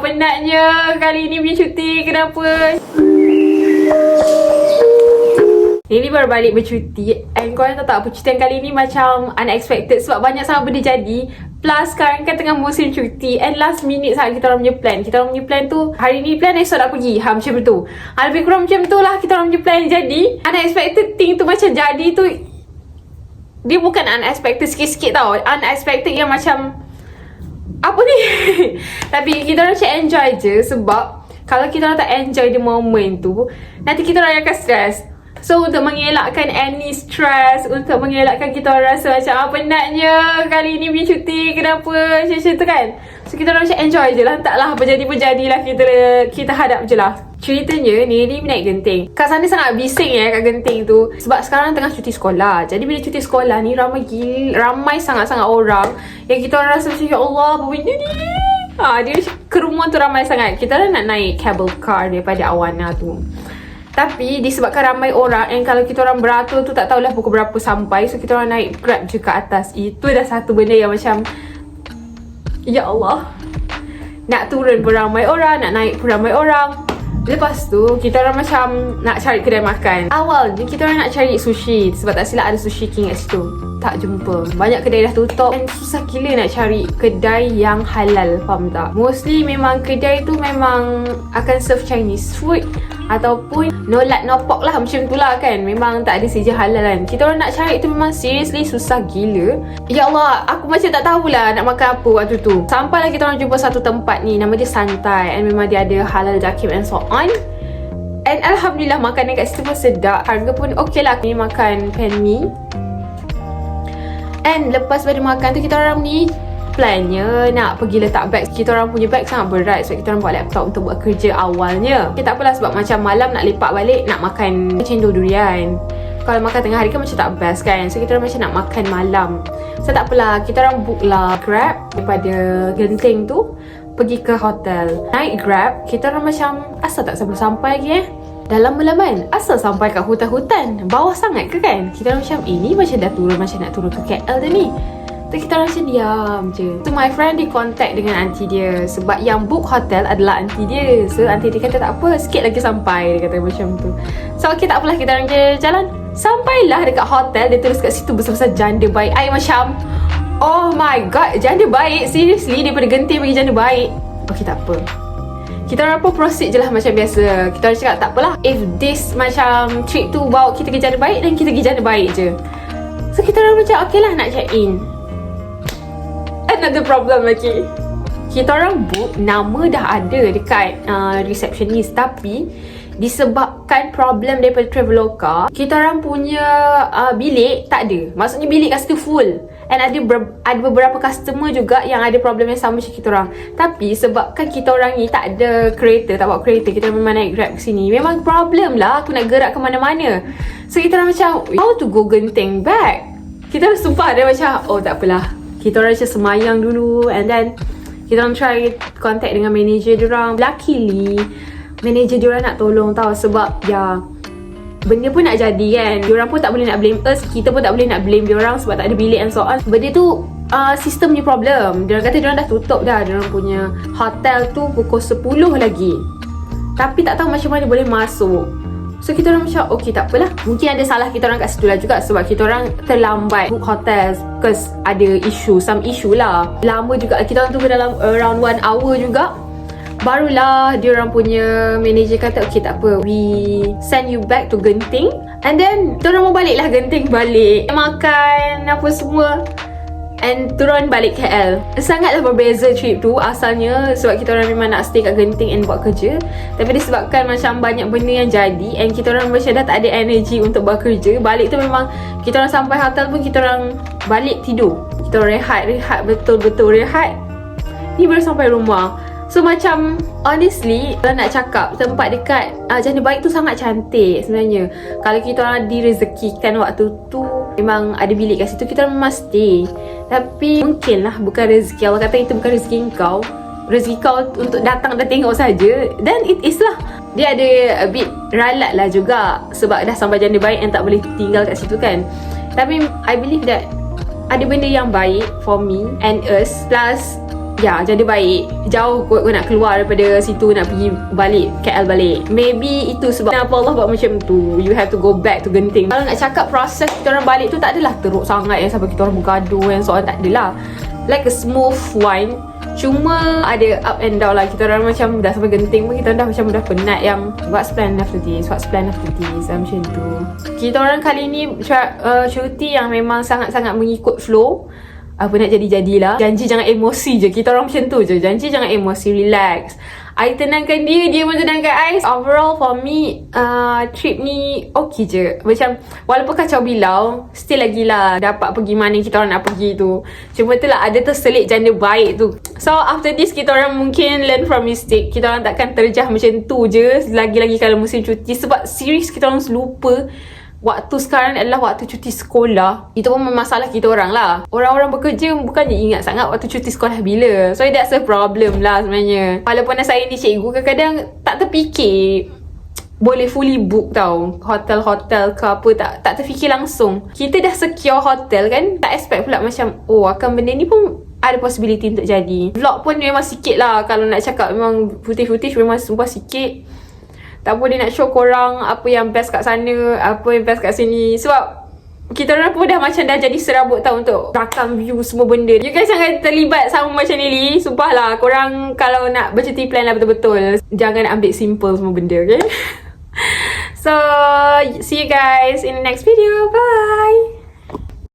penatnya kali ni punya cuti. Kenapa? Lily baru balik bercuti. And korang tahu tak, percutian kali ni macam unexpected sebab banyak sangat benda jadi. Plus sekarang kan tengah musim cuti. And last minute sangat kita orang punya plan. Kita orang punya plan tu, hari ni plan, esok nak pergi. Macam tu. Lebih kurang macam tu lah kita orang punya plan. Jadi unexpected thing tu macam jadi tu, dia bukan unexpected sikit-sikit tau. Unexpected yang macam apa ni? Tapi kita orang macam enjoy je. Sebab kalau kita orang tak enjoy the moment tu, nanti kita orang akan stress. So untuk mengelakkan any stress, untuk mengelakkan kita orang rasa macam penatnya kali ni punya cuti, kenapa macam tu kan. So kita orang macam enjoy je lah. Taklah apa jadi pun jadilah, kita hadap je lah. Ceritanya Neri naik genting. Kat sana sangat bising kat genting tu. Sebab sekarang tengah cuti sekolah. Jadi bila cuti sekolah ni ramai sangat-sangat orang yang kita orang rasa macam ya Allah, apa benda ni. Dia kerumunan tu ramai sangat. Kita orang nak naik cable car daripada Awana tu. Tapi disebabkan ramai orang, and kalau kita orang beratur tu tak tahulah pukul berapa sampai. So kita orang naik Grab je ke atas. Itu dah satu benda yang macam ya Allah, nak turun pun ramai orang, nak naik pun ramai orang. Lepas tu kita orang macam nak cari kedai makan. Awal ni kita orang nak cari sushi. Sebab tak silap ada Sushi King kat situ. Tak jumpa. Banyak kedai dah tutup. Dan susah gila nak cari kedai yang halal. Faham tak? Mostly memang kedai tu memang akan serve Chinese food. Ataupun no lard no pork lah, macam tu lah kan. Memang tak ada saja halal kan. Kita orang nak cari tu memang seriously susah gila. Ya Allah, aku macam tak tahulah nak makan apa waktu tu. Sampailah kita orang jumpa satu tempat ni, nama dia Santai. And memang dia ada halal jakim and so on. And Alhamdulillah makanan kat situ pun sedap. Harga pun okey lah. Ni makan pan mi. And lepas pada makan tu kita orang ni plannya nak pergi letak beg. Kita orang punya beg sangat berat sebab kita orang bawa laptop untuk buat kerja awalnya. Okay, tak apalah sebab macam malam nak lepak balik nak makan cendol durian. Kalau makan tengah hari kan macam tak best kan. So kita orang macam nak makan malam. So tak apalah, kita orang book lah Grab daripada Genting tu pergi ke hotel. Naik Grab, kita orang macam asal tak sampai lagi dah lama kan. Asal sampai kat hutan-hutan. Bawah sangat ke kan. Kita orang macam ini macam dah turun, macam nak turun ke KL dah ni. So kita orang macam diam je. So my friend dia contact dengan aunty dia. Sebab yang book hotel adalah aunty dia. So aunty dia kata tak apa, sikit lagi sampai. Dia kata macam tu. So okay, tak apalah, kita orang jalan. Sampailah dekat hotel. Dia tulis kat situ besar-besar janda baik. I macam oh my god, janda baik? Seriously? Daripada Genting pergi janda baik? Okay, tak apa. Kita orang pun proceed je lah macam biasa. Kita orang cakap tak apalah, if this macam trip tu bawa kita ke janda baik, dan kita pergi janda baik je. So kita orang macam okay lah nak check in. Another problem lagi. Kita orang book, nama dah ada dekat receptionist. Tapi disebabkan problem daripada Traveloka, kita orang punya bilik tak ada. Maksudnya bilik kat situ full. And ada beberapa customer juga yang ada problem yang sama macam kita orang. Tapi sebabkan kita orang ni tak ada kereta, tak bawa kereta, kita memang naik Grab ke sini. Memang problem lah aku nak gerak ke mana-mana. So kita orang macam how to go Genting back. Kita orang sumpah dia macam oh tak apalah, kita orang macam semayang dulu. And then kita orang try contact dengan manager diorang. Luckily manager diorang nak tolong tau. Sebab ya, benda pun nak jadi kan. Diorang pun tak boleh nak blame us, kita pun tak boleh nak blame diorang sebab tak ada bilik and so on. Benda tu sistem punya problem. Diorang kata diorang dah tutup dah diorang punya hotel tu pukul 10 lagi. Tapi tak tahu macam mana boleh masuk. So kita orang macam okay tak apalah, mungkin ada salah kita orang kat situ lah juga. Sebab kita orang terlambat book hotel because ada some issue lah. Lama juga, kita orang tunggu dalam around 1 hour juga. Barulah diorang punya manager kata okay tak apa, we send you back to Genting. And then diorang mau balik lah Genting balik, makan apa semua, and turun balik KL. Sangatlah berbeza trip tu asalnya. Sebab kita orang memang nak stay kat Genting and buat kerja. Tapi disebabkan macam banyak benda yang jadi, and kita orang macam dah tak ada energy untuk buat kerja. Balik tu memang kita orang sampai hotel pun kita orang balik tidur. Kita orang rehat betul-betul rehat. Ni baru sampai rumah. So macam honestly, kalau nak cakap tempat dekat janda baik tu sangat cantik sebenarnya. Kalau kita orang direzekikan waktu tu memang ada bilik kat situ, kita orang memang stay. Tapi mungkinlah bukan rezeki. Allah kata itu bukan rezeki kau. Rezeki kau untuk datang dan tengok saja. Dan it is lah. Dia ada a bit ralat lah juga. Sebab dah sampai janda baik and tak boleh tinggal kat situ kan. Tapi I believe that ada benda yang baik for me and us. Plus Ya, jadi baik. Jauh kot kau nak keluar daripada situ, nak pergi balik KL balik. Maybe itu sebab kenapa Allah buat macam tu. You have to go back to Genting. Kalau nak cakap proses kita orang balik tu tak adalah teruk sangat yang sampai kita orang bergaduh and so on, tak adalah. Like a smooth wine. Cuma ada up and down lah. Kita orang macam dah sampai Genting pun kita dah macam dah penat yang what's plan after this, what's plan after this, macam tu. Kita orang kali ni cuti yang memang sangat-sangat mengikut flow. Apa nak jadi-jadilah. Janji jangan emosi je. Kita orang macam tu je. Janji jangan emosi, relax. I tenangkan dia pun tenangkan I. Overall for me, trip ni okay je. Macam walaupun kacau bilau, still lagi lah dapat pergi mana kita orang nak pergi tu. Cuma tu lah ada terselit janda baik tu. So after this kita orang mungkin learn from mistake. Kita orang takkan terjah macam tu je lagi-lagi kalau musim cuti. Sebab serius kita orang lupa waktu sekarang adalah waktu cuti sekolah. Itu pun masalah kita orang lah. Orang-orang bekerja bukannya ingat sangat waktu cuti sekolah bila. So that's a problem lah sebenarnya. Walaupun saya ni cikgu, kadang-kadang tak terfikir boleh fully book tau. Hotel-hotel ke apa, tak terfikir langsung. Kita dah secure hotel kan, tak expect pula macam akan benda ni pun ada possibility untuk jadi. Vlog pun memang sikit lah. Kalau nak cakap memang putih-putih memang sumpah sikit. Tak boleh nak show korang apa yang best kat sana, apa yang best kat sini. Sebab kita orang pun dah macam dah jadi serabut tau untuk rakam view semua benda. You guys jangan terlibat sama macam Nelly. Sumpah lah, korang kalau nak bercuti plan lah betul-betul. Jangan ambil simple semua benda, okay? So, see you guys in the next video. Bye!